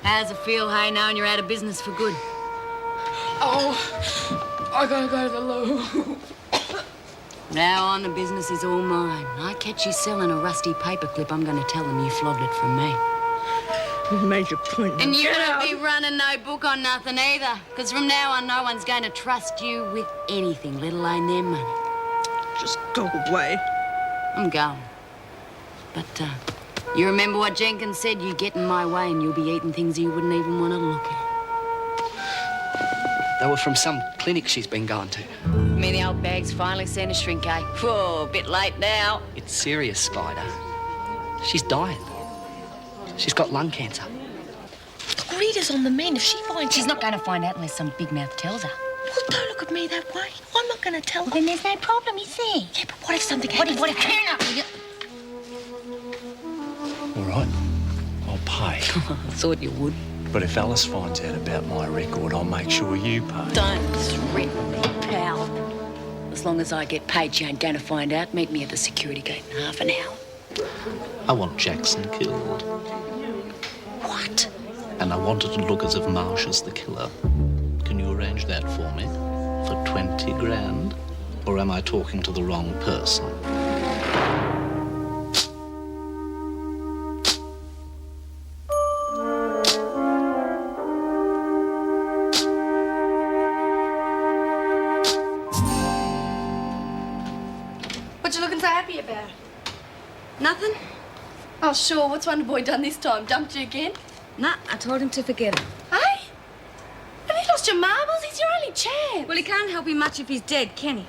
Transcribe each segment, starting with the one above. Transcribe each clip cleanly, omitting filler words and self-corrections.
How's it feel, hey, knowing you're out of business for good? Oh, I gotta go to the loo. Now on, the business is all mine. I catch you selling a rusty paperclip, I'm gonna tell them you flogged it from me. You made your point. And you won't be running no book on nothing either, because from now on, no one's going to trust you with anything, let alone their money. Just go away. I'm going. But, you remember what Jenkins said? You get in my way and you'll be eating things you wouldn't even want to look at. They were from some clinic she's been going to. You mean the old bag's finally seen a shrink, eh? Whoa, a bit late now. It's serious, Spider. She's dying. She's got lung cancer. Rita's on the mend. If she finds... She's not going to find out unless some big mouth tells her. Well, don't look at me that way. I'm not going to tell her. Then there's no problem, is there? Yeah, but what if something happens? What if... All right, I'll pay. I thought you would. But if Alice finds out about my record, I'll make sure you pay. Don't threaten me, pal. As long as I get paid, she ain't going to find out. Meet me at the security gate in half an hour. I want Jackson killed. What? And I want it to look as if Marsh is the killer. Can you arrange that for me? For 20 grand? Or am I talking to the wrong person? What you looking so happy about? Nothing? Oh, sure. What's Wonder Boy done this time? Dumped you again? Nah, I told him to forget it. Hey? Have you lost your marbles? He's your only chance. Well, he can't help you much if he's dead, can he?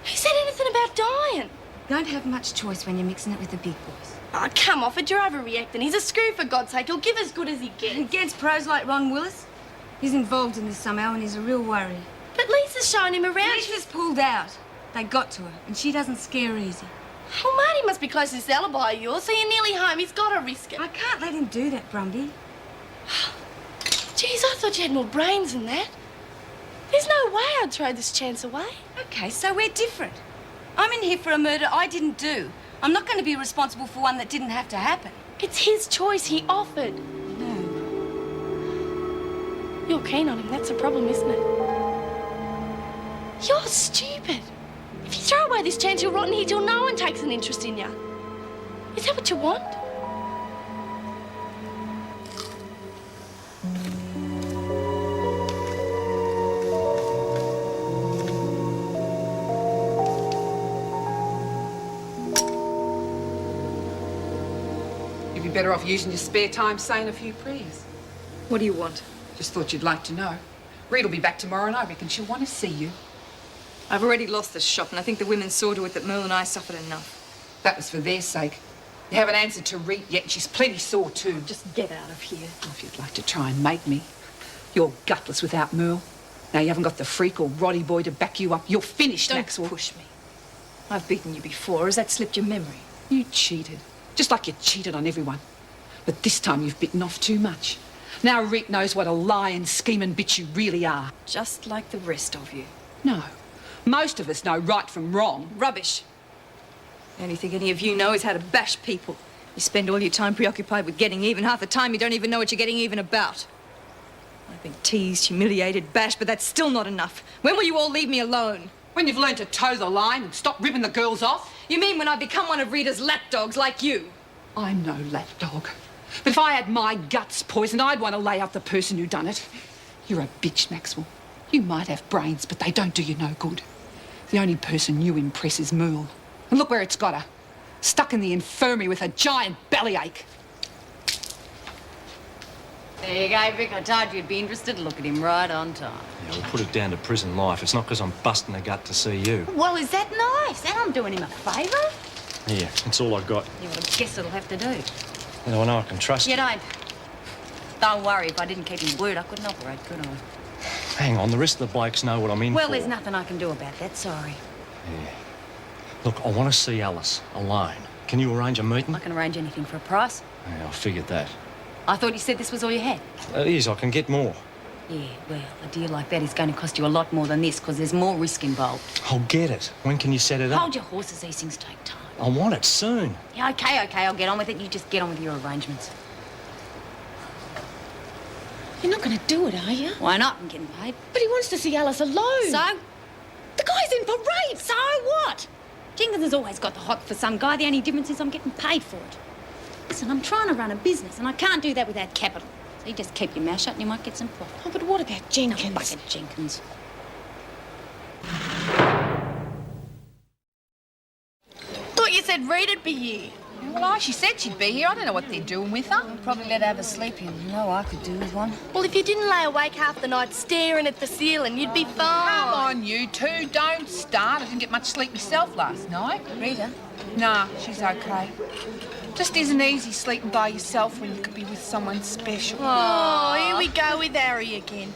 Who said anything about dying? You don't have much choice when you're mixing it with the big boys. Oh, come off it. You're overreacting. He's a screw, for God's sake. He'll give as good as he gets. Against pros like Ron Willis? He's involved in this somehow and he's a real worry. But Lisa's showing him around. Lisa's pulled out. They got to her, and she doesn't scare easy. Oh, Marty must be close to this alibi of yours, so you're nearly home. He's got to risk it. I can't let him do that, Brumby. Jeez, I thought you had more brains than that. There's no way I'd throw this chance away. Okay, so we're different. I'm in here for a murder I didn't do. I'm not going to be responsible for one that didn't have to happen. It's his choice. He offered. No. You're keen on him. That's a problem, isn't it? You're stupid. If you throw away this chance, you'll rot in here till no one takes an interest in you. Is that what you want? You'd be better off using your spare time saying a few prayers. What do you want? Just thought you'd like to know. Reed'll be back tomorrow and I reckon she'll want to see you. I've already lost the shop, and I think the women saw to it that Merle and I suffered enough. That was for their sake. You haven't answered to Reed yet and she's plenty sore too. Just get out of here. Oh, if you'd like to try and make me. You're gutless without Merle. Now you haven't got the freak or Roddy boy to back you up. You're finished, Don't Maxwell. push me. I've beaten you before. Has that slipped your memory? You cheated. Just like you cheated on everyone. But this time you've bitten off too much. Now Reed knows what a lying, scheming bitch you really are. Just like the rest of you. No. Most of us know right from wrong. Rubbish. The only thing any of you know is how to bash people. You spend all your time preoccupied with getting even. Half the time you don't even know what you're getting even about. I've been teased, humiliated, bashed, but that's still not enough. When will you all leave me alone? When you've learned to toe the line and stop ripping the girls off. You mean when I become one of Rita's lapdogs like you? I'm no lapdog. But if I had my guts poisoned, I'd want to lay out the person who done it. You're a bitch, Maxwell. You might have brains, but they don't do you no good. The only person you impress is Merle. And look where it's got her. Stuck in the infirmary with a giant bellyache. There you go, Vic. I told you you'd be interested. Look at him right on time. Yeah, we'll put it down to prison life. It's not because I'm busting the gut to see you. Well, is that nice? And I'm doing him a favour? Yeah, that's all I got. Yeah, well, I guess it'll have to do. You know, I know I can trust You don't. Don't worry, if I didn't keep his word, I couldn't operate, could I? Hang on, the rest of the blokes know what I'm in Well, for. there's nothing I can do about that, sorry. Yeah. Look, I want to see Alice alone. Can you arrange a meeting? I can arrange anything for a price. Yeah, I figured that. I thought you said this was all you had. It is, I can get more. Yeah, well, a deal like that is going to cost you a lot more than this because there's more risk involved. I'll get it. When can you set it up? Hold your horses, these things take time. I want it soon. Yeah, okay, I'll get on with it. You just get on with your arrangements. You're not going to do it, are you? Why not? I'm getting paid. But he wants to see Alice alone. So? The guy's in for rape. So what? Jenkins has always got the hot for some guy. The only difference is I'm getting paid for it. Listen, I'm trying to run a business, and I can't do that without capital. So you just keep your mouth shut and you might get some profit. Oh, but what about Jenkins? Bucket Jenkins. Thought you said Rita'd be here. Well, she said she'd be here. I don't know what they're doing with her. Probably let her have a sleep in. You know I could do with one. Well, if you didn't lay awake half the night staring at the ceiling, you'd be fine. Come on, you two. Don't start. I didn't get much sleep myself last night. Rita? Nah, she's okay. Just isn't easy sleeping by yourself when you could be with someone special. Oh, here we go with Harry again.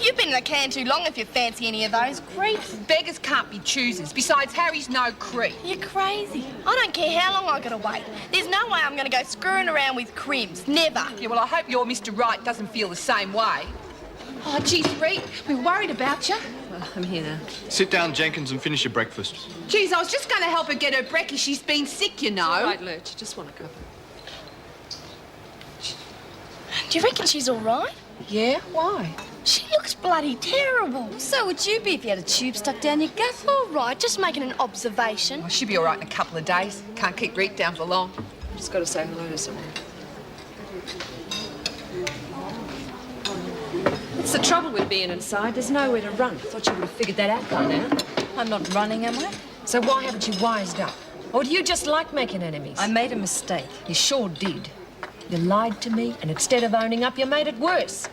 You've been in the can too long if you fancy any of those creeps. Beggars can't be choosers. Besides, Harry's no creep. You're crazy. I don't care how long I gotta wait. There's no way I'm gonna go screwing around with crims. Never. Yeah, well, I hope your Mr. Right doesn't feel the same way. Oh, geez, Reet, we were worried about you. Well, I'm here now. Sit down, Jenkins, and finish your breakfast. Geez, I was just going to help her get her brekkie. She's been sick, you know. All right, Lurch, I just want to go. Do you reckon she's all right? Yeah? Why? She looks bloody terrible. So would you be if you had a tube stuck down your gut? All right, just making an observation. Well, she'll be all right in a couple of days. Can't keep Reet down for long. Just got to say hello to someone. It's the trouble with being inside. There's nowhere to run. I thought you would have figured that out by now. I'm not running, am I? So why haven't you wised up? Or do you just like making enemies? I made a mistake. You sure did. You lied to me, and instead of owning up, you made it worse.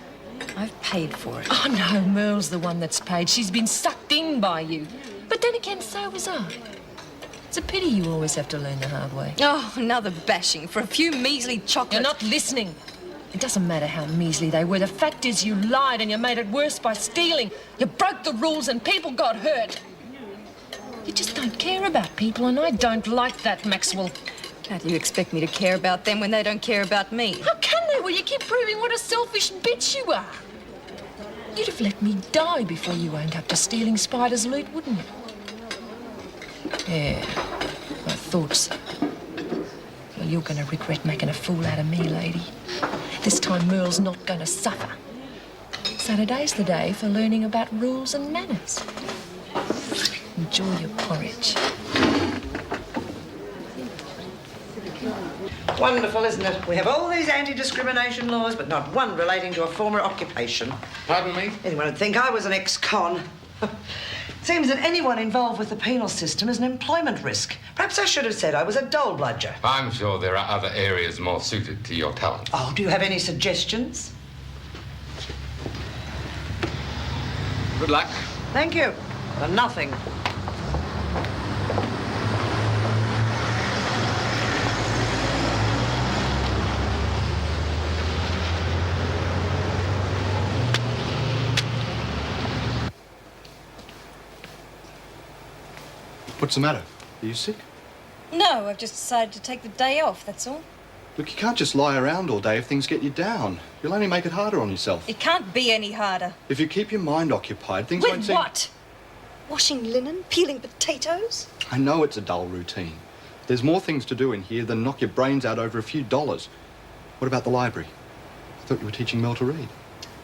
I've paid for it. Oh, no, Merle's the one that's paid. She's been sucked in by you. But then again, so was I. It's a pity you always have to learn the hard way. Oh, another bashing for a few measly chocolates. You're not listening. It doesn't matter how measly they were. The fact is you lied and you made it worse by stealing. You broke the rules and people got hurt. You just don't care about people, and I don't like that, Maxwell. How do you expect me to care about them when they don't care about me? How can they? Well, you keep proving what a selfish bitch you are. You'd have let me die before you owned up to stealing Spider's loot, wouldn't you? Yeah, I thought so. Well, you're going to regret making a fool out of me, lady. This time Merle's not going to suffer. Saturday's the day for learning about rules and manners. Enjoy your porridge. Wonderful, isn't it? We have all these anti-discrimination laws, but not one relating to a former occupation. Pardon me? Anyone would think I was an ex-con. Seems that anyone involved with the penal system is an employment risk. Perhaps I should have said I was a dole bludger. I'm sure there are other areas more suited to your talent. Oh, do you have any suggestions? Good luck. Thank you. For nothing. What's the matter? Are you sick? No, I've just decided to take the day off, that's all. Look, you can't just lie around all day if things get you down. You'll only make it harder on yourself. It can't be any harder. If you keep your mind occupied, things won't With seem... what? Washing linen? Peeling potatoes? I know it's a dull routine. There's more things to do in here than knock your brains out over a few dollars. What about the library? I thought you were teaching Mel to read.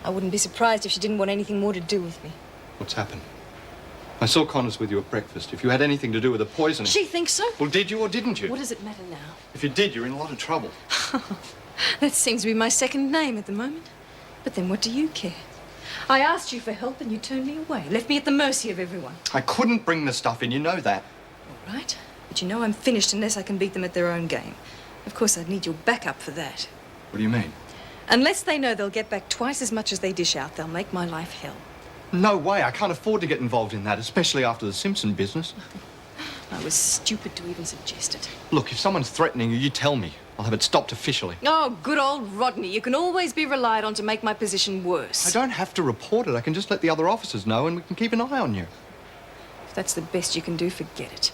I wouldn't be surprised if she didn't want anything more to do with me. What's happened? I saw Connors with you at breakfast. If you had anything to do with the poisoning... She thinks so? Well, did you or didn't you? What does it matter now? If you did, you're in a lot of trouble. That seems to be my second name at the moment. But then what do you care? I asked you for help and you turned me away, left me at the mercy of everyone. I couldn't bring the stuff in, you know that. All right, but you know I'm finished unless I can beat them at their own game. Of course, I'd need your backup for that. What do you mean? Unless they know they'll get back twice as much as they dish out, they'll make my life hell. No way. I can't afford to get involved in that, especially after the Simpson business. I was stupid to even suggest it. Look, if someone's threatening you, you tell me. I'll have it stopped officially. Oh, good old Rodney. You can always be relied on to make my position worse. I don't have to report it. I can just let the other officers know and we can keep an eye on you. If that's the best you can do, forget it.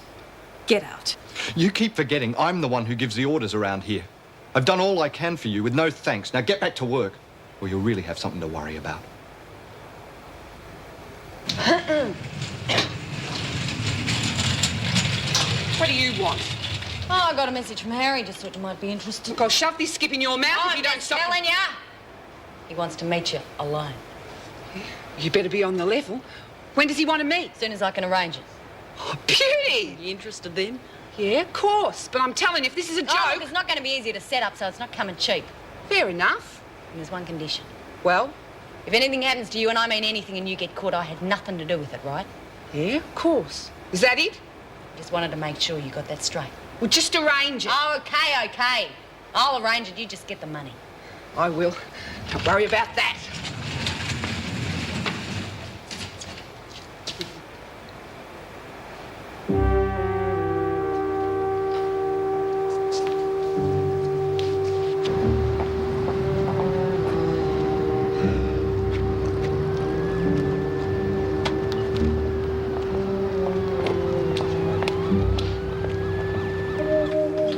Get out. You keep forgetting I'm the one who gives the orders around here. I've done all I can for you with no thanks. Now get back to work or you'll really have something to worry about. What do you want? Oh, I got a message from Harry. Just thought you might be interested. Look, I'll shove this skip in your mouth if you don't stop. telling ya. He wants to meet you alone. You better be on the level. When does he want to meet? As soon as I can arrange it. Oh, beauty! You interested then? Yeah, of course. But I'm telling you, if this is a joke... Oh, look, it's not going to be easy to set up, so it's not coming cheap. Fair enough. And there's one condition. Well? If anything happens to you, and I mean anything, and you get caught, I had nothing to do with it, right? Yeah, of course. Is that it? Just wanted to make sure you got that straight. Well, just arrange it. Oh, okay. I'll arrange it. You just get the money. I will. Don't worry about that.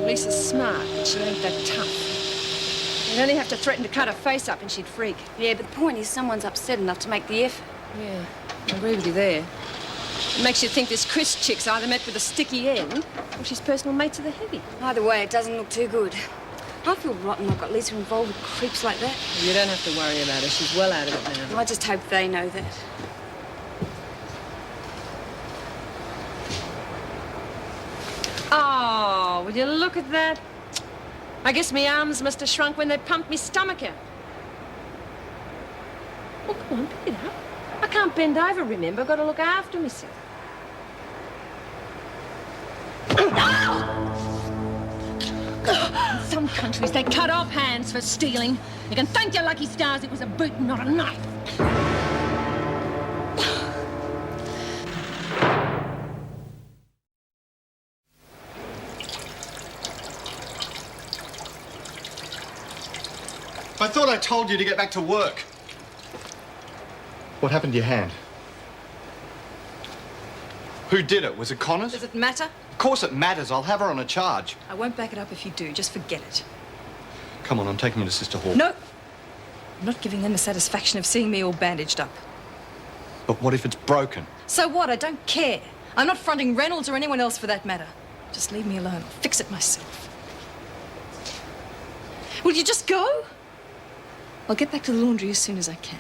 Lisa's smart, but she ain't that tough. You'd only have to threaten to cut her face up and she'd freak. Yeah, but the point is someone's upset enough to make the effort. Yeah, I agree with you there. It makes you think this Chris chick's either met with a sticky end or she's personal mates of the heavy. Either way, it doesn't look too good. I feel rotten I've got Lisa involved with creeps like that. You don't have to worry about her. She's well out of it now. I just hope they know that. Oh, will you look at that? I guess my arms must have shrunk when they pumped me stomach out. Well, come on, pick it up. I can't bend over, remember? Got to look after myself. In some countries, they cut off hands for stealing. You can thank your lucky stars it was a boot, not a knife. I thought I told you to get back to work. What happened to your hand? Who did it? Was it Connors? Does it matter? Of course it matters. I'll have her on a charge. I won't back it up if you do. Just forget it. Come on, I'm taking you to Sister Hall. No. I'm not giving them the satisfaction of seeing me all bandaged up. But what if it's broken? So what? I don't care. I'm not fronting Reynolds or anyone else for that matter. Just leave me alone. I'll fix it myself. Will you just go? I'll get back to the laundry as soon as I can.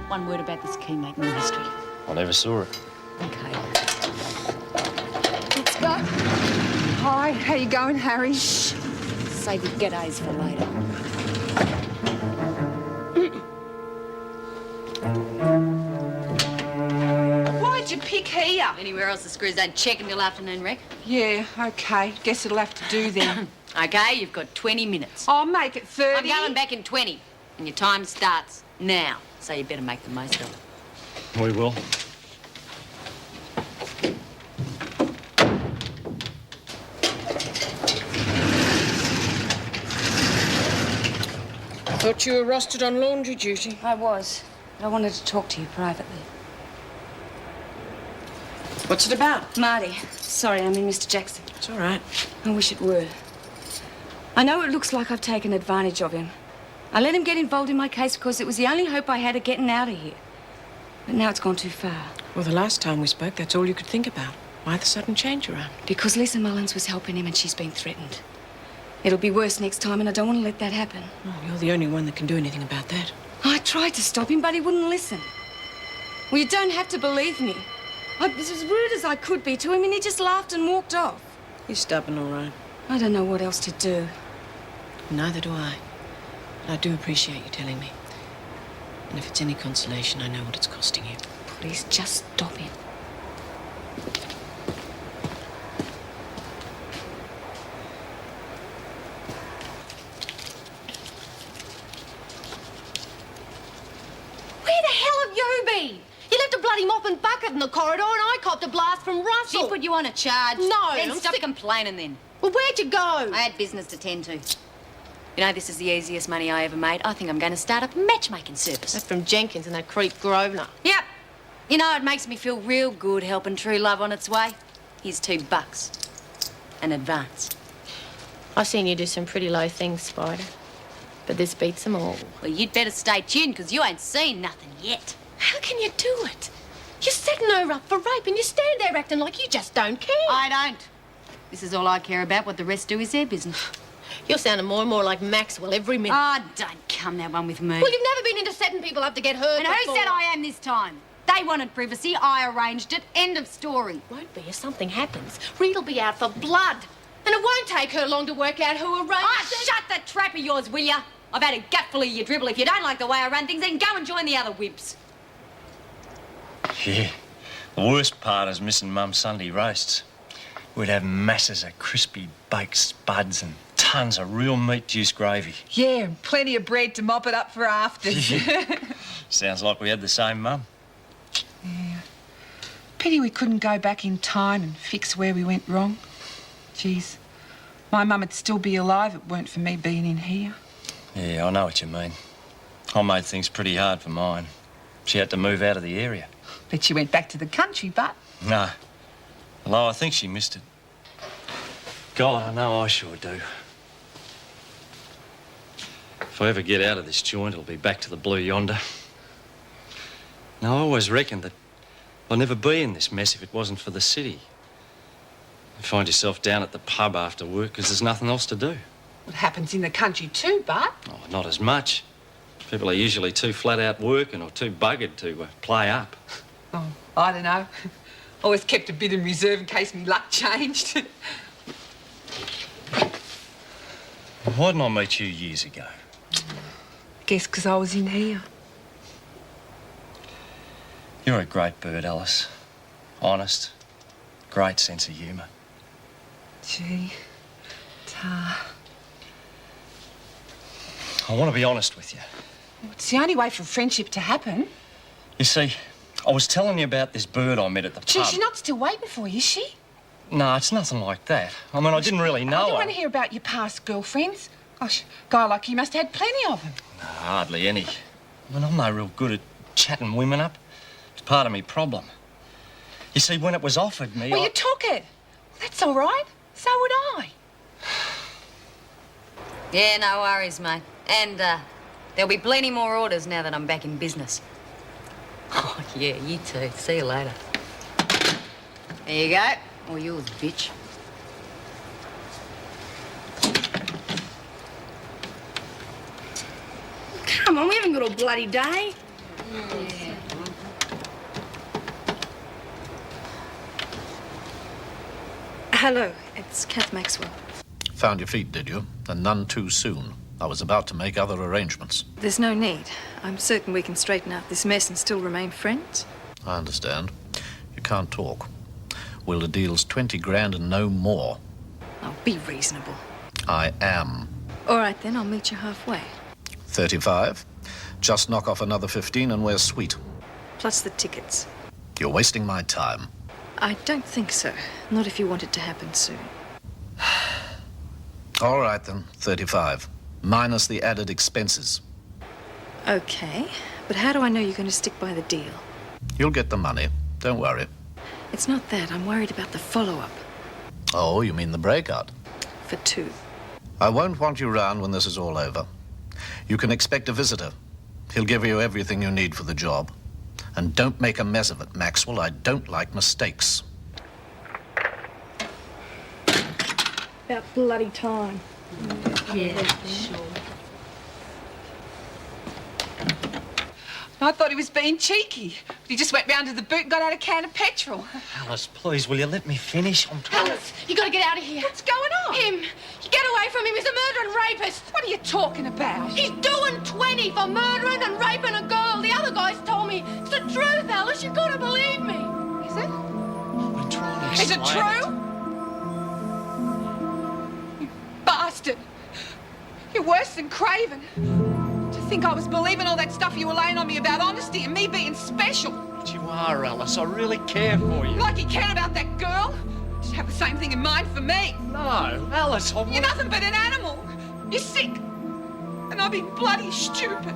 One word about this key, mate, no history. I never saw it. Okay. Let's go. Hi, how you going, Harry? Shh. Save your g'days for later. Why'd you pick here? Anywhere else the screws don't check until afternoon, Rick? Yeah, okay. Guess it'll have to do then. Okay, you've got 20 minutes. I'll make it 30. I'm going back in 20, and your time starts now, so you better make the most of it. We will. I thought you were rostered on laundry duty. I was. But I wanted to talk to you privately. What's it about? Marty, sorry, I mean Mr. Jackson. It's all right. I wish it were. I know it looks like I've taken advantage of him. I let him get involved in my case because it was the only hope I had of getting out of here. But now it's gone too far. Well, the last time we spoke, that's all you could think about. Why the sudden change around? Because Lisa Mullins was helping him and she's been threatened. It'll be worse next time and I don't want to let that happen. Oh, you're the only one that can do anything about that. I tried to stop him, but he wouldn't listen. Well, you don't have to believe me. I was as rude as I could be to him and he just laughed and walked off. You're stubborn, all right. I don't know what else to do. Neither do I. But I do appreciate you telling me. And if it's any consolation, I know what it's costing you. Please, just stop him. Where the hell have you been? You left a bloody mop and bucket in the corridor and I copped a blast from Russell. She put you on a charge. No, Then I'm stop sick- complaining then. Well, where'd you go? I had business to tend to. You know, this is the easiest money I ever made. I think I'm going to start a matchmaking service. That's from Jenkins and that creep Grosvenor. Yep. You know, it makes me feel real good helping true love on its way. Here's $2. An advance. I've seen you do some pretty low things, Spider. But this beats them all. Well, you'd better stay tuned, because you ain't seen nothing yet. How can you do it? You're setting her up for rape and you stand there acting like you just don't care. I don't. This is all I care about. What the rest do is their business. You're sounding more and more like Maxwell every minute. Ah, don't come that one with me. Well, you've never been into setting people up to get hurt And who before. said I am this time? They wanted privacy. I arranged it. End of story. Won't be if something happens. Reed'll be out for blood. And it won't take her long to work out who arranged it. Shut that trap of yours, will ya? I've had a gutful of your dribble. If you don't like the way I run things, then go and join the other wimps. Yeah. The worst part is missing Mum's Sunday roasts. We'd have masses of crispy baked spuds and tons of real meat juice gravy. Yeah, and plenty of bread to mop it up for afters. Sounds like we had the same mum. Yeah. Pity we couldn't go back in time and fix where we went wrong. Jeez, my mum would still be alive if it weren't for me being in here. Yeah, I know what you mean. I made things pretty hard for mine. She had to move out of the area. But she went back to the country, but... No. Although I think she missed it. God, I know I sure do. If I ever get out of this joint, it'll be back to the blue yonder. Now, I always reckoned that I'd never be in this mess if it wasn't for the city. You find yourself down at the pub after work because there's nothing else to do. It happens in the country too, but... Oh, not as much. People are usually too flat out working or too buggered to play up. Oh, I don't know. Always kept a bit in reserve in case me luck changed. Why didn't I meet you years ago? Guess because I was in here. You're a great bird, Alice. Honest. Great sense of humour. Gee, Tar. I want to be honest with you. It's the only way for friendship to happen. You see, I was telling you about this bird I met at the pub. Gee, she's not still waiting for you, is she? No, it's nothing like that. I mean, I didn't really know I don't her. want to hear about your past girlfriends. Gosh, a guy like you must have had plenty of them. No, hardly any. I mean, I'm no real good at chatting women up. It's part of me problem. You see, when it was offered me, Well, you took it. Well, that's all right. So would I. Yeah, no worries, mate. And there'll be plenty more orders now that I'm back in business. Oh, yeah, you too. See you later. There you go. All yours, bitch. Come on, we haven't got all bloody day. Yeah. Hello, it's Kath Maxwell. Found your feet, did you? And none too soon. I was about to make other arrangements. There's no need. I'm certain we can straighten out this mess and still remain friends. I understand. You can't talk. Well, the deal's 20 grand and no more. Oh, be reasonable. I am. All right, then, I'll meet you halfway. 35. Just knock off another 15 and we're sweet. Plus the tickets. You're wasting my time. I don't think so. Not if you want it to happen soon. All right, then. 35. Minus the added expenses. Okay, but how do I know you're going to stick by the deal? You'll get the money. Don't worry. It's not that. I'm worried about the follow-up. Oh, you mean the breakout? For two. I won't want you round when this is all over. You can expect a visitor. He'll give you everything you need for the job. And don't make a mess of it, Maxwell. I don't like mistakes. About bloody time. Yeah, sure. I thought he was being cheeky. But he just went round to the boot and got out a can of petrol. Alice, please, will you let me finish? I'm trying. Alice, you got to get out of here. What's going on? Him. You get away from him. He's a murderer and rapist. What are you talking about? He's doing 20 for murdering and raping a girl. The other guys told me. It's the truth, Alice. You've got to believe me. Is it? We're trying to Is it explain true? You bastard. You're worse than Craven. To think I was believing all that stuff you were laying on me about honesty and me being special. But you are, Alice. I really care for you. Like you cared about that girl? You should have the same thing in mind for me. No, Alice, I You're nothing but an animal. You're sick. And I've been bloody stupid.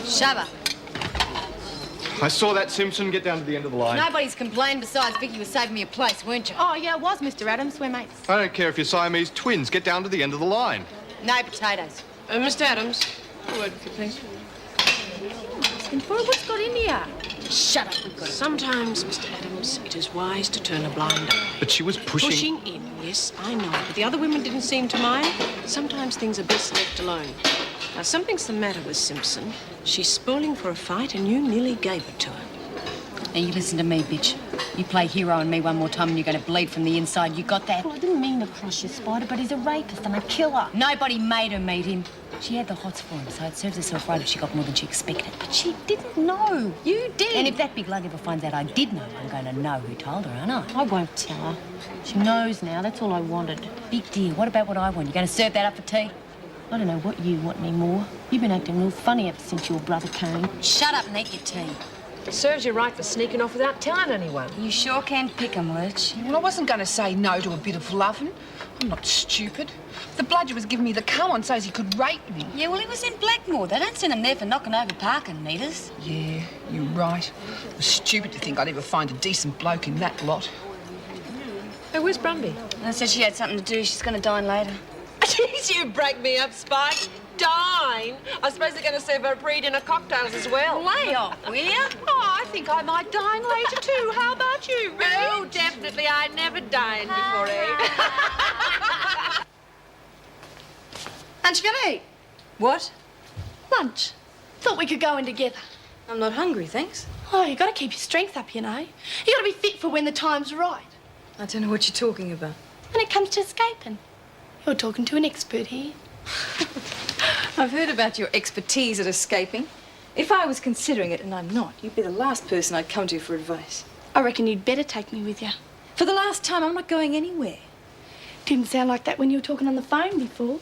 Shava. I saw that Simpson get down to the end of the line. Nobody's complained besides Vicky was saving me a place, weren't you? Oh, yeah, it was, Mr. Adams. We're mates. I don't care if you're Siamese twins. Get down to the end of the line. No potatoes. Mr. Adams, a word with you, please. What's got in here? Shut up, we've got it. Sometimes, Mr. Adams, it is wise to turn a blind eye. But she was pushing... Pushing in, yes, I know. But the other women didn't seem to mind. Sometimes things are best left alone. Now, something's the matter with Simpson. She's spoiling for a fight, and you nearly gave it to her. Now, you listen to me, bitch. You play hero on me one more time and you're going to bleed from the inside. You got that? Well, I didn't mean to cross you, Spider, but he's a rapist and a killer. Nobody made her meet him. She had the hots for him, so it serves herself right if she got more than she expected. But she didn't know. You did. And if that big lug ever finds out I did know, I'm going to know who told her, aren't I? I won't tell her. She knows now. That's all I wanted. Big deal. What about what I want? You going to serve that up for tea? I don't know what you want anymore. You've been acting real funny ever since your brother came. Shut up and eat your tea. It serves you right for sneaking off without telling anyone. You sure can pick 'em, Lurch. Well, I wasn't going to say no to a bit of loving. I'm not stupid. The bludger was giving me the come on so's he could rape me. Yeah, well, he was in Blackmore. They don't send him there for knocking over parking meters. Yeah, you're right. It was stupid to think I'd ever find a decent bloke in that lot. Hey, where's Brumby? I said she had something to do. She's going to dine later. Jeez, you break me up, Spike. Dine. I suppose they're going to serve her pre-dinner cocktails as well. Lay off, will you? Oh, I think I might dine later too. How about you, Red? Oh, definitely. I never dined before 8. Aren't you going to eat? What? Lunch. Thought we could go in together. I'm not hungry, thanks. Oh, you got to keep your strength up, you know. You got to be fit for when the time's right. I don't know what you're talking about. When it comes to escaping. You're talking to an expert here. I've heard about your expertise at escaping. If I was considering it, and I'm not, you'd be the last person I'd come to for advice. I reckon you'd better take me with you. For the last time, I'm not going anywhere. Didn't sound like that when you were talking on the phone before.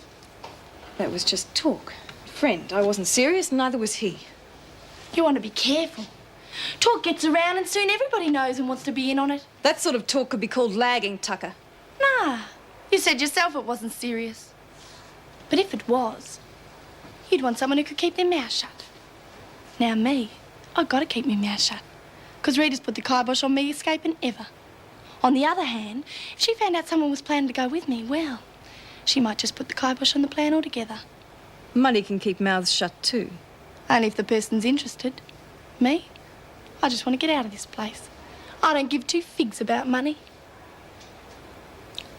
That was just talk. Friend, I wasn't serious, neither was he. You want to be careful. Talk gets around and soon everybody knows and wants to be in on it. That sort of talk could be called lagging, Tucker. Nah, you said yourself it wasn't serious. But if it was, you'd want someone who could keep their mouth shut. Now me, I've got to keep my mouth shut. Because Rita's put the kibosh on me escaping ever. On the other hand, if she found out someone was planning to go with me, well, she might just put the kibosh on the plan altogether. Money can keep mouths shut too. Only if the person's interested. Me? I just want to get out of this place. I don't give two figs about money.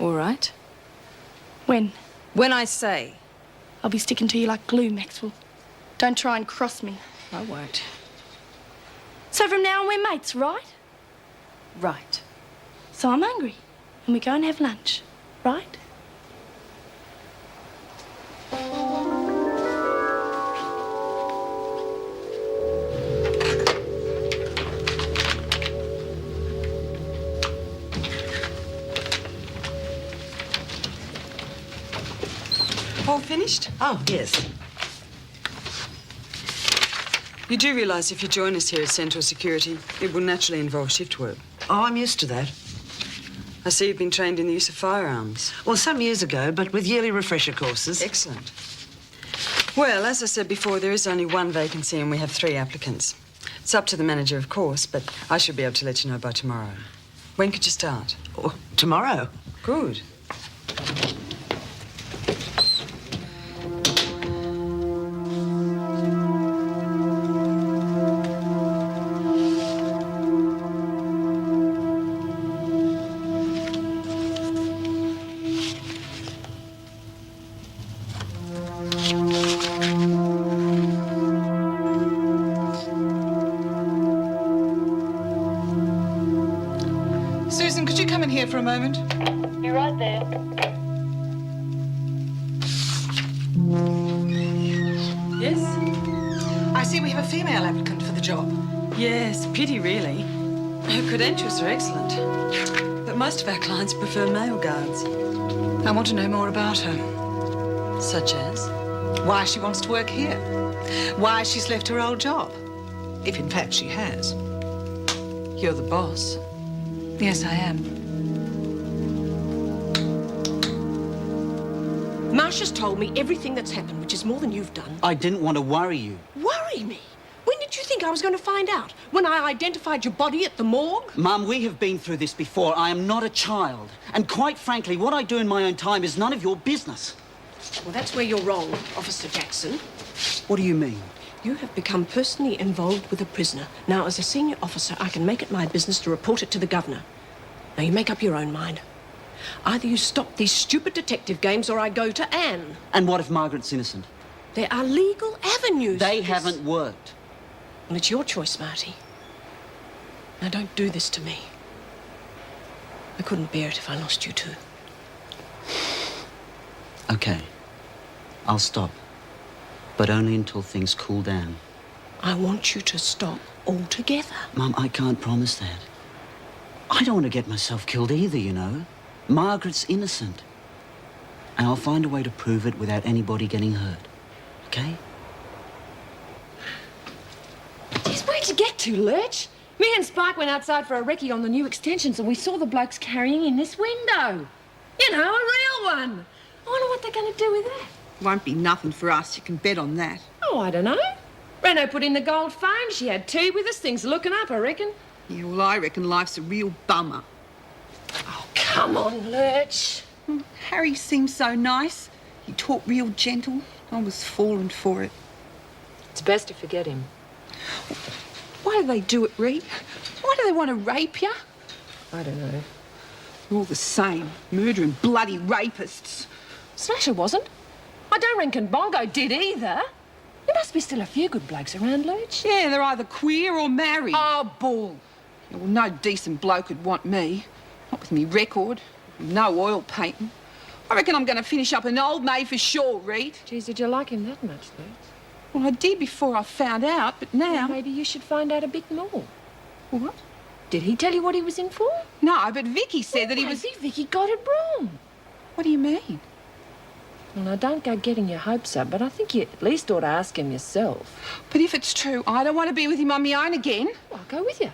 All right. When? When I say. I'll be sticking to you like glue, Maxwell. Don't try and cross me. I won't. So from now on, we're mates, right? Right. So I'm hungry, and we go and have lunch, right? All finished? Oh, yes. You do realise if you join us here at Central Security, it will naturally involve shift work. Oh, I'm used to that. I see you've been trained in the use of firearms. Well, some years ago, but with yearly refresher courses. Excellent. Well, as I said before, there is only one vacancy and we have 3 applicants. It's up to the manager, of course, but I should be able to let you know by tomorrow. When could you start? Oh, tomorrow. Good. Susan, could you come in here for a moment? You're right there. Yes? I see we have a female applicant for the job. Yes, pity really. Her credentials are excellent. But most of our clients prefer male guards. I want to know more about her. Such as? Why she wants to work here. Why she's left her old job. If in fact she has. You're the boss. Yes, I am. Marcia's told me everything that's happened, which is more than you've done. I didn't want to worry you. Worry me? When did did you think I was going to find out? When I identified your body at the morgue? Mum, we have been through this before. I am not a child. And quite frankly, what I do in my own time is none of your business. Well, that's where you're wrong, Officer Jackson. What do you mean? You have become personally involved with a prisoner. Now, as a senior officer, I can make it my business to report it to the governor. Now, you make up your own mind. Either you stop these stupid detective games or I go to Anne. And what if Margaret's innocent? There are legal avenues. They haven't worked. Well, it's your choice, Marty. Now, don't do this to me. I couldn't bear it if I lost you too. Okay. I'll stop. But only until things cool down. I want you to stop altogether. Mum, I can't promise that. I don't want to get myself killed either, you know. Margaret's innocent. And I'll find a way to prove it without anybody getting hurt. Okay? Geez, where'd you get to, Lurch? Me and Spike went outside for a recce on the new extensions and we saw the blokes carrying in this window. You know, a real one. I wonder what they're going to do with that. Won't be nothing for us, you can bet on that. Oh, I don't know. Reno put in the gold phone. She had tea with us. Things are looking up, I reckon. Yeah, well, I reckon life's a real bummer. Oh, come on, Lurch. Harry seemed so nice. He talked real gentle. I was falling for it. It's best to forget him. Why do they do it, Reed? Why do they want to rape you? I don't know. They're all the same. Murdering bloody rapists. Slasher wasn't. I don't reckon Bongo did either. There must be still a few good blokes around, Lurch. Yeah, they're either queer or married. Oh, bull. Yeah, well, no decent bloke would want me. Not with me record. No oil painting. I reckon I'm going to finish up an old maid for sure, Reed. Geez, did you like him that much, Lurch? Well, I did before I found out, but now... Well, maybe you should find out a bit more. What? Did he tell you what he was in for? No, but Vicky said that he was... Maybe Vicky got it wrong. What do you mean? Well, now, don't go getting your hopes up, but I think you at least ought to ask him yourself. But if it's true, I don't want to be with him on my own again. Well, I'll go with you.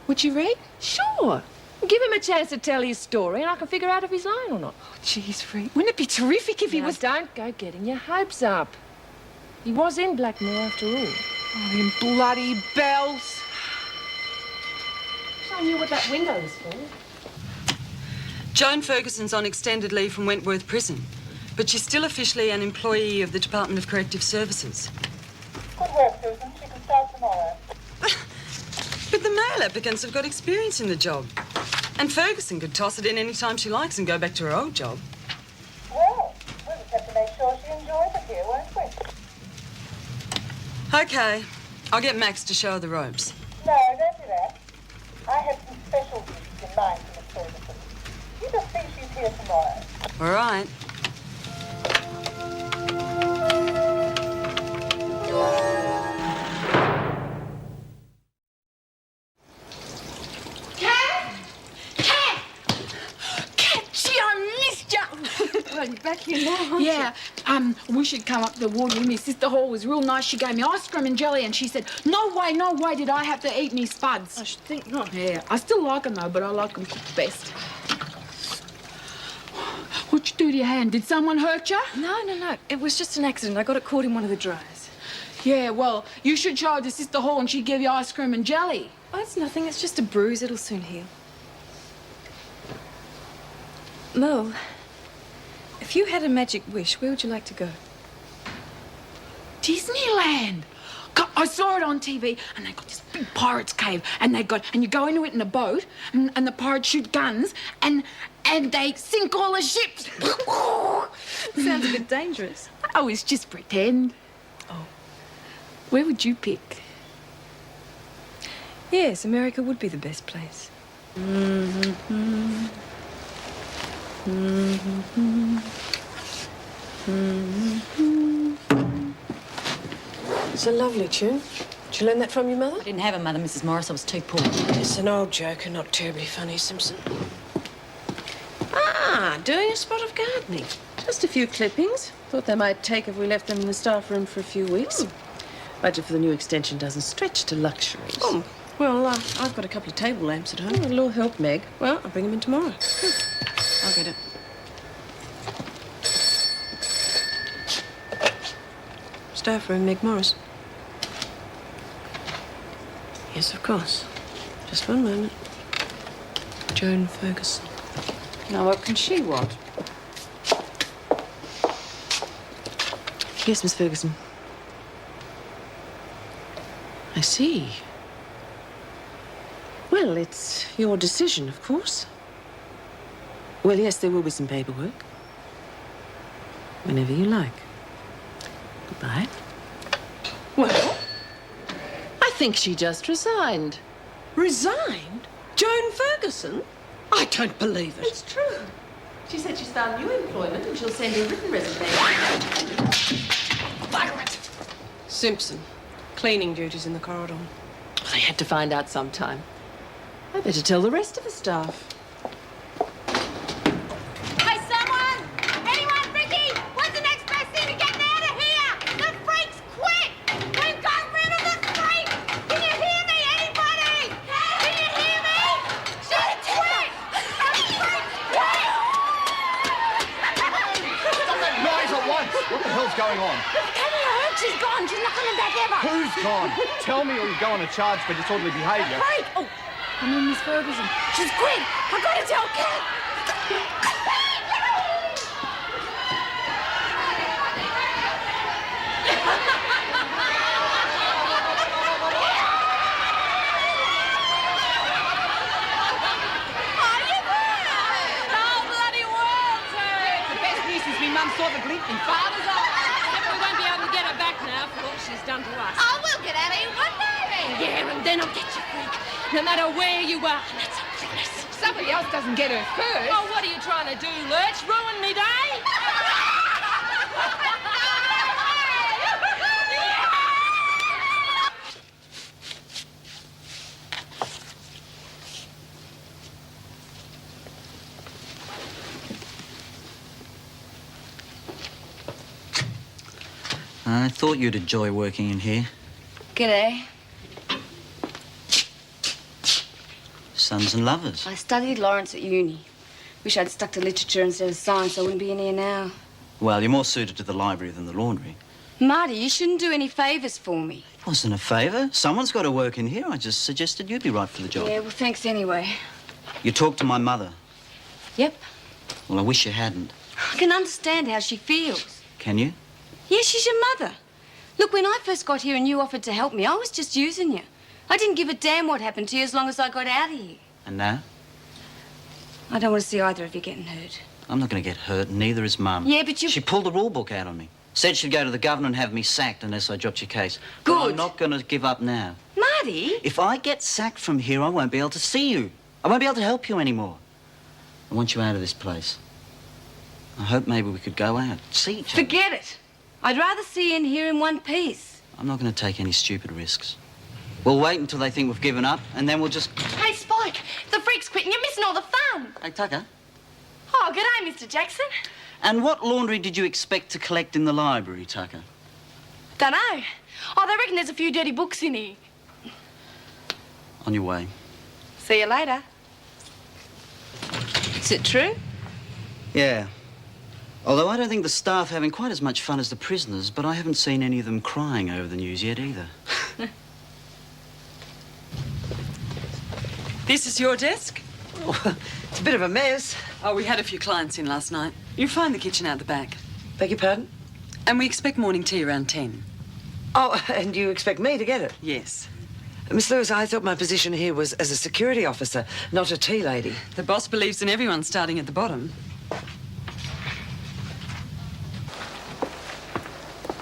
Would you, Reed? Sure. Give him a chance to tell his story and I can figure out if he's lying or not. Oh, jeez, Reed. Wouldn't it be terrific if he was... Don't go getting your hopes up. He was in Blackmore after all. Oh, them bloody bells. Showing you what that window is for. Joan Ferguson's on extended leave from Wentworth Prison, but she's still officially an employee of the Department of Corrective Services. Good work, Susan. She can start tomorrow. But the male applicants have got experience in the job. And Ferguson could toss it in any time she likes and go back to her old job. Well, we'll just have to make sure she enjoys it here, won't we? Okay, I'll get Max to show her the ropes. No, don't do that. I have some special duties in mind for Miss Ferguson. You just see she's here tomorrow. All right. Well, you're back here now, aren't Yeah, we should come up to the ward with me. Sister Hall was real nice. She gave me ice cream and jelly and she said, no way did I have to eat me spuds. I should think not. Yeah, I still like them though, but I like them cooked best. What'd you do to your hand? Did someone hurt you? No. It was just an accident. I got it caught in one of the dryers. Yeah, well, you should show it to Sister Hall and she'd give you ice cream and jelly. Oh, it's nothing. It's just a bruise. It'll soon heal. Merle, if you had a magic wish, where would you like to go? Disneyland. I saw it on TV, and they got this big pirate's cave, and you go into it in a boat, and the pirates shoot guns, and they sink all the ships. Sounds a bit dangerous. Oh, it's just pretend. Oh. Where would you pick? Yes, America would be the best place. It's a lovely tune. Did you learn that from your mother? I didn't have a mother, Mrs. Morris. I was too poor. It's an old joke and not terribly funny, Simpson. Ah, doing a spot of gardening. Just a few clippings. Thought they might take if we left them in the staff room for a few weeks. Budget for the new extension doesn't stretch to luxuries. Oh, well, I've got a couple of table lamps at home. A little help, Meg. Well, I'll bring them in tomorrow. I'll get it. Staff room, Meg Morris. Yes, of course. Just one moment. Joan Ferguson. Now, what can she want? Yes, Miss Ferguson. I see. Well, it's your decision, of course. Well, yes, there will be some paperwork. Whenever you like. Goodbye. Well, I think she just resigned. Resigned? Joan Ferguson? I don't believe it. It's true. She said she's found new employment and she'll send a written resignation. Fire it! Simpson. Cleaning duties in the corridor. Well, they had to find out sometime. I better tell the rest of the staff. Hey, someone! Anyone, Ricky? What's the next best thing to getting out of here? The freaks quit! We've got rid of the freak! Can you hear me, anybody? Can you hear me? She's quit! The freaks quit! Stop that noise at once! What the hell's going on? She's gone. She's not coming back ever. Who's gone? Tell me or you go on a charge for disorderly behaviour. Freak! Oh, I mean, Miss Ferguson. She's quit. I've got to tell Kat. Mum saw the glint in Father's eye. Except we won't be able to get her back now for what she's done to us. Oh, we'll get out of here one day. Yeah, and then I'll get you, freak. No matter where you are. And that's a promise. Somebody else doesn't get her first. Oh, what are you trying to do, Lurch? Ruin me day? I thought you'd enjoy working in here. G'day. Sons and lovers. I studied Lawrence at uni. Wish I'd stuck to literature instead of science. I wouldn't be in here now. Well, you're more suited to the library than the laundry. Marty, you shouldn't do any favours for me. It wasn't a favour. Someone's got to work in here. I just suggested you'd be right for the job. Yeah, well, thanks anyway. You talked to my mother. Yep. Well, I wish you hadn't. I can understand how she feels. Can you? Yeah, she's your mother. Look, when I first got here and you offered to help me, I was just using you. I didn't give a damn what happened to you as long as I got out of here. And now? I don't want to see either of you getting hurt. I'm not going to get hurt, neither is Mum. Yeah, but you... She pulled the rule book out on me. Said she'd go to the governor and have me sacked unless I dropped your case. Good. But I'm not going to give up now. Marty! If I get sacked from here, I won't be able to see you. I won't be able to help you anymore. I want you out of this place. I hope maybe we could go out, see each other. Forget it. I'd rather see you in here in one piece. I'm not going to take any stupid risks. We'll wait until they think we've given up, and then we'll just... Hey, Spike, the freak's quit and you're missing all the fun. Hey, Tucker. Oh, g'day, Mr. Jackson. And what laundry did you expect to collect in the library, Tucker? Dunno. Oh, they reckon there's a few dirty books in here. On your way. See you later. Is it true? Yeah. Although I don't think the staff are having quite as much fun as the prisoners, but I haven't seen any of them crying over the news yet either. This is your desk? Oh, it's a bit of a mess. Oh, we had a few clients in last night. You'll find the kitchen out the back. Beg your pardon? And we expect morning tea around 10. Oh, and you expect me to get it? Yes. Miss Lewis, I thought my position here was as a security officer, not a tea lady. The boss believes in everyone starting at the bottom.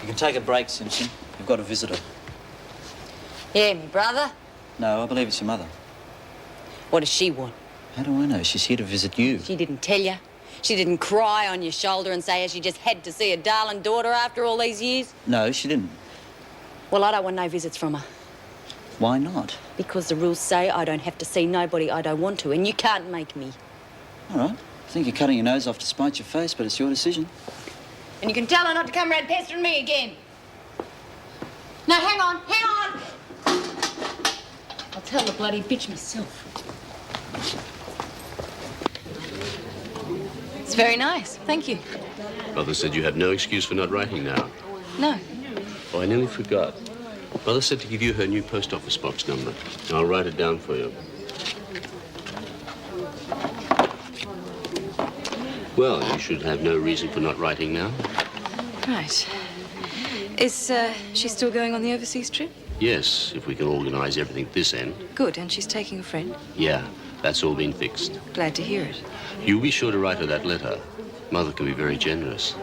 You can take a break, Simpson. You've got a visitor. Yeah, me brother. No, I believe it's your mother. What does she want? How do I know? She's here to visit you. She didn't tell you. She didn't cry on your shoulder and say how she just had to see her darling daughter after all these years. No, she didn't. Well, I don't want no visits from her. Why not? Because the rules say I don't have to see nobody I don't want to, and you can't make me. All right. I think you're cutting your nose off to spite your face, but it's your decision. And you can tell her not to come round pestering me again. Now, hang on, hang on! I'll tell the bloody bitch myself. It's very nice, thank you. Mother said you had no excuse for not writing now. No. Oh, I nearly forgot. Mother said to give you her new post office box number. I'll write it down for you. Well, you should have no reason for not writing now. Right. Is she still going on the overseas trip? Yes, if we can organise everything at this end. Good, and she's taking a friend? Yeah, that's all been fixed. Glad to hear it. You be sure to write her that letter. Mother can be very generous.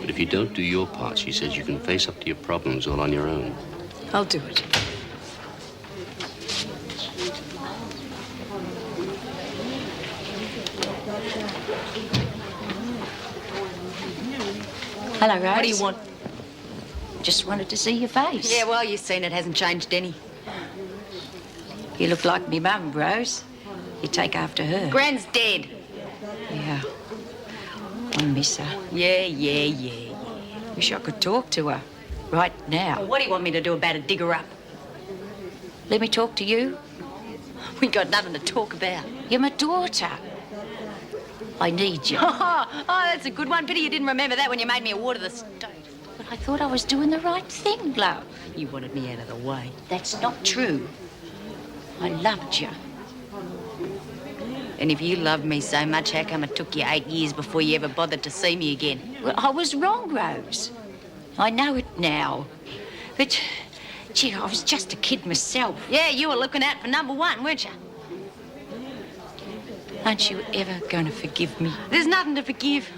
But if you don't do your part, she says you can face up to your problems all on your own. I'll do it. Hello, Rose. What do you want? Just wanted to see your face. Yeah, well, you've seen it hasn't changed any. You look like me mum, Rose. You take after her. Gran's dead. Yeah. I miss her. Yeah. Wish I could talk to her right now. Well, what do you want me to do about it? Dig her up? Let me talk to you. We got nothing to talk about. You're my daughter. I need you. Oh, that's a good one. Pity you didn't remember that when you made me a ward of the state. But I thought I was doing the right thing, love. You wanted me out of the way. That's not true. I loved you. And if you loved me so much, how come it took you 8 years before you ever bothered to see me again? Well, I was wrong, Rose. I know it now. But, gee, I was just a kid myself. Yeah, you were looking out for number one, weren't you? Aren't you ever going to forgive me? There's nothing to forgive.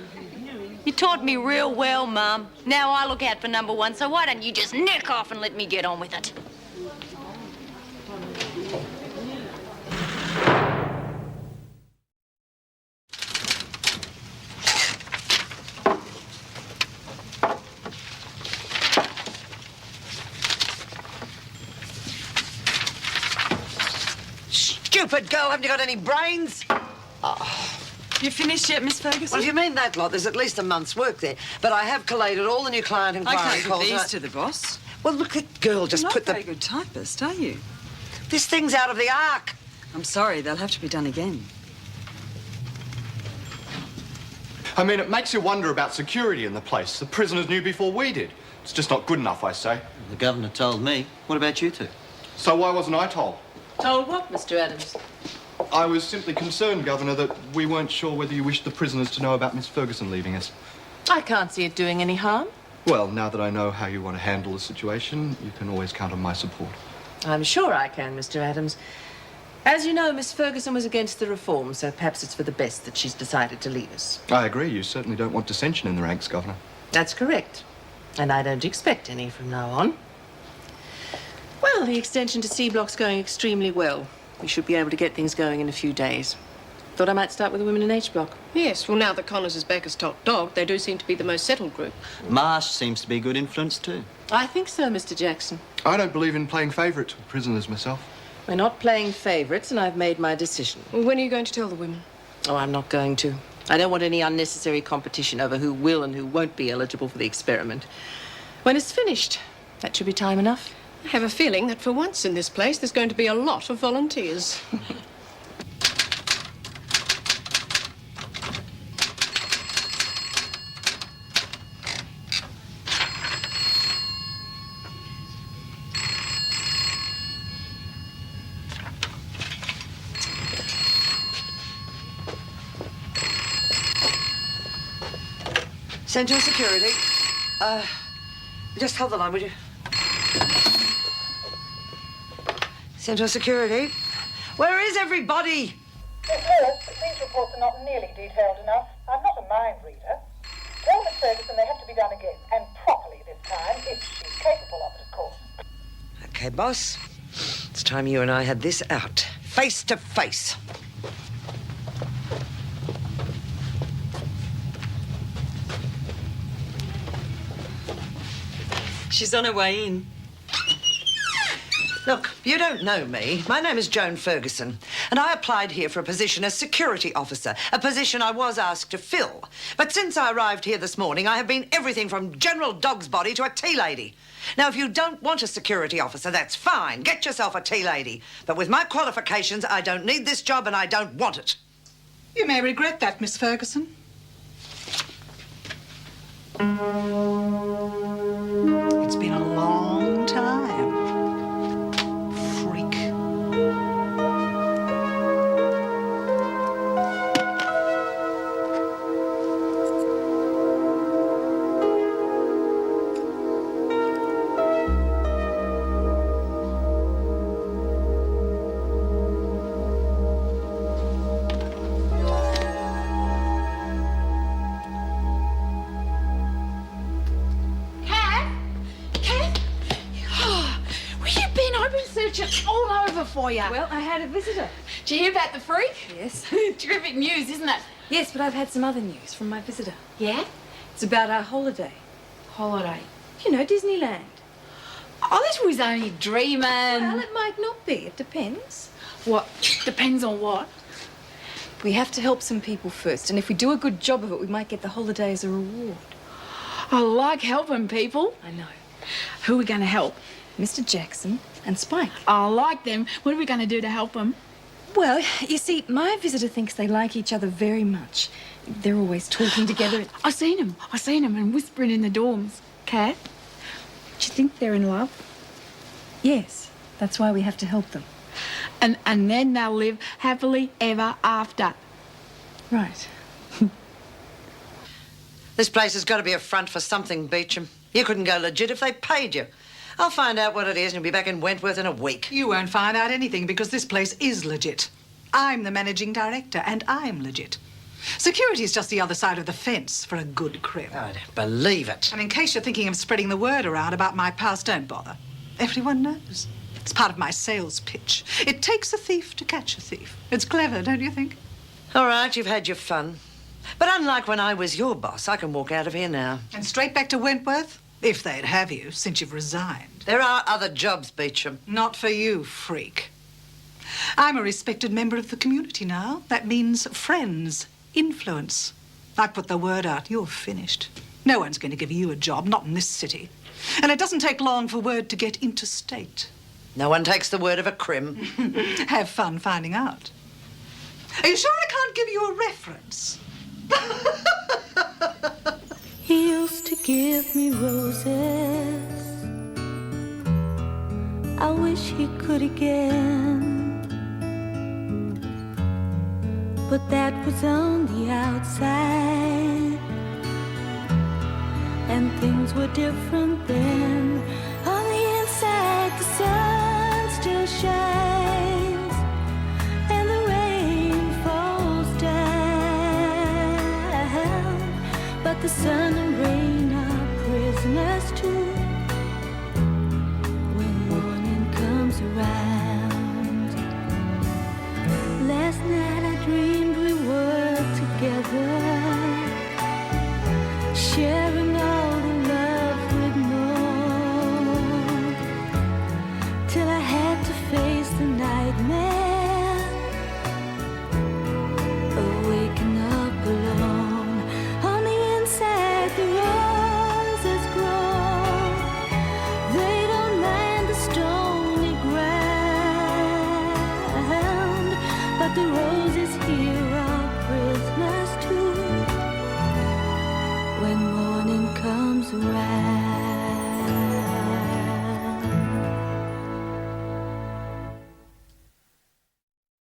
You taught me real well, Mum. Now I look out for number one, so why don't you just neck off and let me get on with it? Stupid girl, haven't you got any brains? Oh. You finished yet, Miss Ferguson? Well, if you mean that lot, there's at least a month's work there. But I have collated all the new client inquiry I can't calls. give these to the boss. Well, look, that girl just You're put not the... a very good typist, are you? This thing's out of the arc. I'm sorry, they'll have to be done again. I mean, it makes you wonder about security in the place. The prisoners knew before we did. It's just not good enough, I say. The governor told me. What about you two? So why wasn't I told? Told what, Mr. Adams? I was simply concerned, Governor, that we weren't sure whether you wished the prisoners to know about Miss Ferguson leaving us. I can't see it doing any harm. Well, now that I know how you want to handle the situation, you can always count on my support. I'm sure I can, Mr. Adams. As you know, Miss Ferguson was against the reform, so perhaps it's for the best that she's decided to leave us. I agree. You certainly don't want dissension in the ranks, Governor. That's correct. And I don't expect any from now on. Well, the extension to C Block's going extremely well. We should be able to get things going in a few days. Thought I might start with the women in H Block. Yes, well, now that Connors is back as top dog, they do seem to be the most settled group. Marsh seems to be a good influence too. I think so, Mr. Jackson. I don't believe in playing favourites with prisoners myself. We're not playing favourites, and I've made my decision. Well, when are you going to tell the women? Oh, I'm not going to. I don't want any unnecessary competition over who will and who won't be eligible for the experiment. When it's finished, that should be time enough. I have a feeling that for once in this place, there's going to be a lot of volunteers. Central Security. Just hold the line, would you? Central Security. Where is everybody? Miss Lewis, these reports are not nearly detailed enough. I'm not a mind reader. Tell Miss Ferguson they have to be done again, and properly this time, if she's capable of it, of course. Okay, boss. It's time you and I had this out. Face to face. She's on her way in. Look, you don't know me. My name is Joan Ferguson, and I applied here for a position as security officer, a position I was asked to fill. But since I arrived here this morning, I have been everything from general dog's body to a tea lady. Now, if you don't want a security officer, that's fine. Get yourself a tea lady. But with my qualifications, I don't need this job and I don't want it. You may regret that, Miss Ferguson. It's been a long time. searching all over for you. Well, I had a visitor. Did you hear about the freak? Yes. Terrific news, isn't it? Yes, but I've had some other news from my visitor. Yeah? It's about our holiday. Holiday. You know, Disneyland. Oh, this was only dreaming. Well, it might not be. It depends. What? Depends on what? We have to help some people first, and if we do a good job of it, we might get the holiday as a reward. I like helping people. I know. Who are we going to help? Mr. Jackson and Spike. I like them. What are we going to do to help them? Well, you see, my visitor thinks they like each other very much. They're always talking together. I seen them and whispering in the dorms. Kat, do you think they're in love? Yes, that's why we have to help them. And then they'll live happily ever after. Right. This place has got to be a front for something, Beecham. You couldn't go legit if they paid you. I'll find out what it is and you'll be back in Wentworth in a week. You won't find out anything because this place is legit. I'm the managing director and I'm legit. Security is just the other side of the fence for a good crib. I don't believe it. And in case you're thinking of spreading the word around about my past, don't bother. Everyone knows. It's part of my sales pitch. It takes a thief to catch a thief. It's clever, don't you think? All right, you've had your fun. But unlike when I was your boss, I can walk out of here now. And straight back to Wentworth? If they'd have you, since you've resigned. There are other jobs, Beecham. Not for you, freak. I'm a respected member of the community now. That means friends, influence. I put the word out, you're finished. No one's going to give you a job, not in this city. And it doesn't take long for word to get interstate. No one takes the word of a crim. Have fun finding out. Are you sure I can't give you a reference? He used to give me roses. I wish he could again. But that was on the outside, and things were different then.